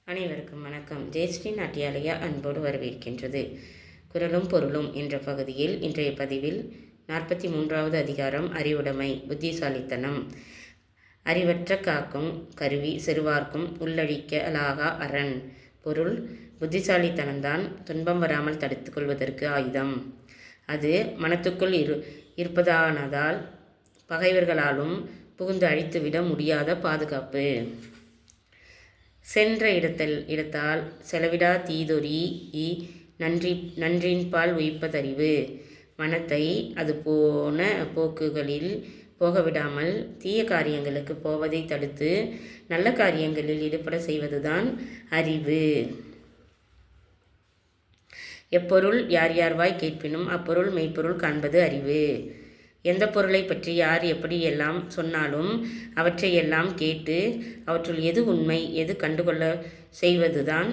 அனைவருக்கும் வணக்கம். ஜெயஸ்ரீ நாட்டியாலயா அன்போடு வரவேற்கின்றது. குரலும் பொருளும் என்ற பகுதியில் இன்றைய பதிவில் 43வது அதிகாரம் அறிவுடைமை புத்திசாலித்தனம். அறிவற்ற காக்கும் கருவி சிறுவார்க்கும் உள்ளழிக்க அலாகா அரண். பொருள்: புத்திசாலித்தனம்தான் துன்பம் வராமல் தடுத்து கொள்வதற்கு ஆயுதம். அது மனத்துக்குள் இருப்பதானதால் பகைவர்களாலும் புகுந்து அழித்துவிட முடியாத பாதுகாப்பு. சென்ற இடத்தால் செலவிடா தீதொரி நன்றின்பால் உயிப்பதறிவு. மனத்தை அது போன போக்குகளில் போகவிடாமல் தீய காரியங்களுக்கு போவதை தடுத்து நல்ல காரியங்களில் ஈடுபட செய்வதுதான் அறிவு. எப்பொருள் யார் யார்வாய் கேட்பினும் அப்பொருள் மெய்ப்பொருள் காண்பது அறிவு. எந்த பொருளை பற்றி யார் எப்படி எல்லாம் சொன்னாலும் அவற்றை எல்லாம் கேட்டு அவற்றுள் எது உண்மை எது கண்டுகொள்ள செய்வதுதான்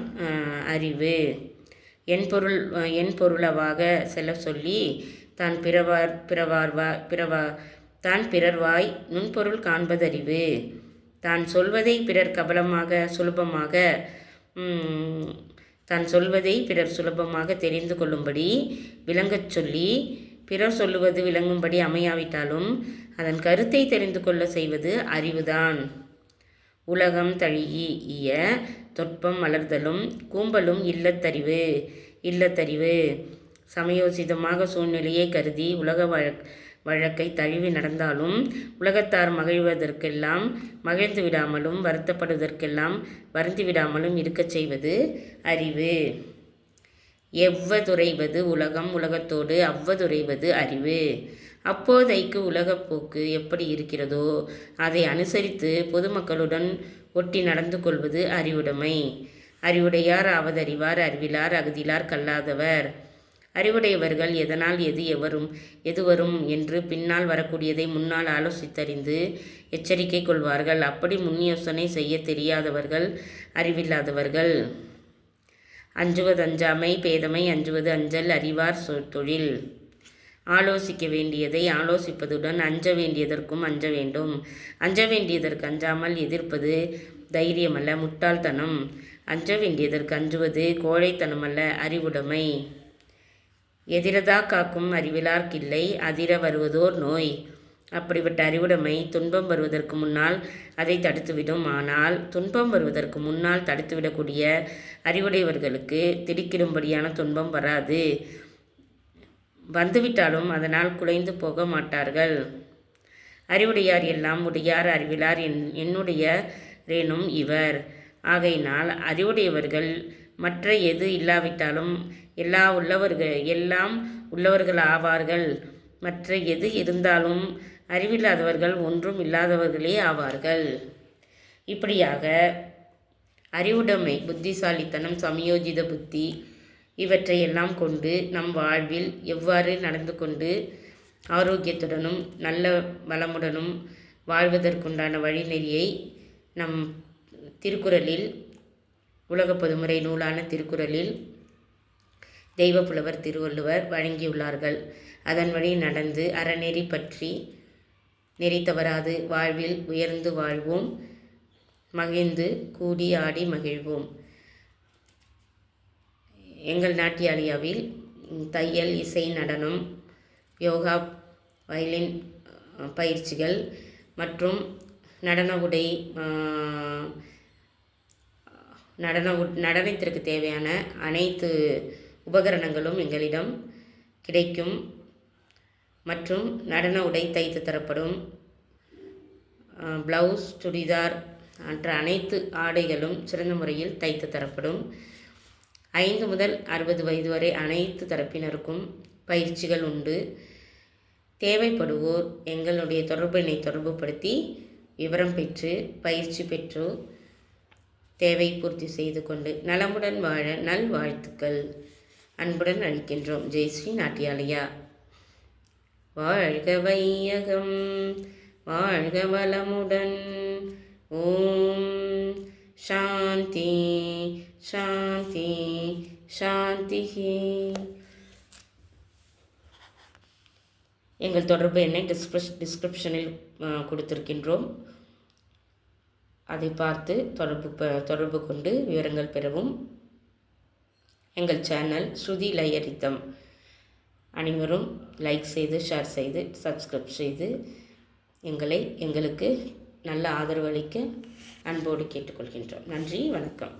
அறிவு. என் பொருளவாக செல்ல சொல்லி தான் பிறர்வாய் நுண்பொருள் காண்பதறிவு. தான் சொல்வதை பிறர் சுலபமாக தெரிந்து கொள்ளும்படி விளங்கச் சொல்லி பிறர் சொல்லுவது விளங்கும்படி அமையாவிட்டாலும் அதன் கருத்தை தெரிந்து கொள்ள செய்வது அறிவுதான். உலகம் தழீஇய தொட்பம் மலர்தலும் கூம்பலும் இல்லத்தறிவு. சமயோசிதமாக சூழ்நிலையை கருதி உலக வழக்கை தழுவி நடந்தாலும் உலகத்தார் மகிழ்வதற்கெல்லாம் மகிழ்ந்து விடாமலும் வருத்தப்படுவதற்கெல்லாம் வருந்தி விடாமலும் இருக்கச் செய்வது அறிவு. எவ்வதுரைவது உலகம் உலகத்தோடு அவ்வதுரைவது அறிவு. அப்போதைக்கு உலகப்போக்கு எப்படி இருக்கிறதோ அதை அனுசரித்து பொதுமக்களுடன் ஒட்டி நடந்து கொள்வது அறிவுடைமை. அறிவுடையார் ஆவதறிவார் அறிவிலார் அகுதிலார் கல்லாதவர். அறிவுடையவர்கள் எதனால் எது வரும் என்று பின்னால் வரக்கூடியதை முன்னால் ஆலோசித்தறிந்து எச்சரிக்கை கொள்வார்கள். அப்படி முன்யோசனை செய்ய தெரியாதவர்கள் அறிவில்லாதவர்கள். அஞ்சுவது அஞ்சாமை பேதமை அஞ்சுவது அஞ்சல் அறிவார் தொழில். ஆலோசிக்க வேண்டியதை ஆலோசிப்பதுடன் அஞ்ச வேண்டியதற்கும் அஞ்ச வேண்டும். அஞ்ச வேண்டியதற்கு அஞ்சாமல் எதிர்ப்பது தைரியமல்ல, முட்டாள்தனம். அஞ்ச வேண்டியதற்கு அஞ்சுவது கோழைத்தனமல்ல, அறிவுடைமை. எதிரதா காக்கும் அறிவிலார்க்கில்லை அதிர வருவதோர் நோய். அப்படிப்பட்ட அறிவுடைமை துன்பம் வருவதற்கு முன்னால் அதை தடுத்துவிடும். ஆனால் துன்பம் வருவதற்கு முன்னால் தடுத்துவிடக்கூடிய அறிவுடையவர்களுக்கு திடுக்கிடும்படியான துன்பம் வராது. வந்துவிட்டாலும் அதனால் குலைந்து போக மாட்டார்கள். அறிவுடையார் எல்லாம் உடையார் அறிவிலார் என்னுடைய ரேனும் இவர். ஆகையினால் அறிவுடையவர்கள் மற்ற எது இல்லாவிட்டாலும் எல்லாம் உள்ளவர்கள் ஆவார்கள். மற்ற எது இருந்தாலும் அறிவில்லாதவர்கள் ஒன்றும் இல்லாதவர்களே ஆவார்கள். இப்படியாக அறிவுடைமை புத்திசாலித்தனம் சமயோஜித புத்தி இவற்றையெல்லாம் கொண்டு நம் வாழ்வில் எவ்வாறு நடந்து கொண்டு ஆரோக்கியத்துடனும் நல்ல வளமுடனும் வாழ்வதற்குண்டான வழிநெறியை நம் திருக்குறளில் உலக பொதுமுறை நூலான திருக்குறளில் தெய்வப்புலவர் திருவள்ளுவர் வழங்கியுள்ளார்கள். அதன் வழி நடந்து அறநெறி பற்றி நெறி தவறாது வாழ்வில் உயர்ந்து வாழ்வோம், மகிழ்ந்து கூடி ஆடி மகிழ்வோம். எங்கள் நாட்டியாலயாவில் தையல், இசை, நடனம், யோகா, வயலின் பயிற்சிகள் மற்றும் நடனத்திற்கு தேவையான அனைத்து உபகரணங்களும் எங்களிடம் கிடைக்கும். மற்றும் நடன உடை தைத்து தரப்படும். ப்ளவுஸ், சுடிதார் மற்ற அனைத்து ஆடைகளும் சிறந்த முறையில் தைத்து தரப்படும். 5 முதல் 60 வயது வரை அனைத்து தரப்பினருக்கும் பயிற்சிகள் உண்டு. தேவைப்படுவோர் எங்களுடைய தொடர்புபடுத்தி விவரம் பெற்று பயிற்சி பெற்று தேவை பூர்த்தி செய்து கொண்டு நலமுடன் வாழ நல்வாழ்த்துக்கள் அன்புடன் அளிக்கின்றோம். ஜெயஸ்ரீ நாட்டியாலயா. வாழ்க வையகம் வாழ்க வளமுடன். ஓம் சாந்தி சாந்தி சாந்தி. எங்கள் தொடர்பு எண்ணை டிஸ்கிரிப்ஷனில் கொடுத்திருக்கின்றோம். அதை பார்த்து தொடர்பு கொண்டு விவரங்கள் பெறவும். எங்கள் சேனல் ஸ்ருதி லயரித்தம். அனைவரும் லைக் செய்து, ஷேர் செய்து, சப்ஸ்கிரைப் செய்து எங்களுக்கு நல்ல ஆதரவு அளிக்க அன்போடு கேட்டுக்கொள்கின்றோம். நன்றி, வணக்கம்.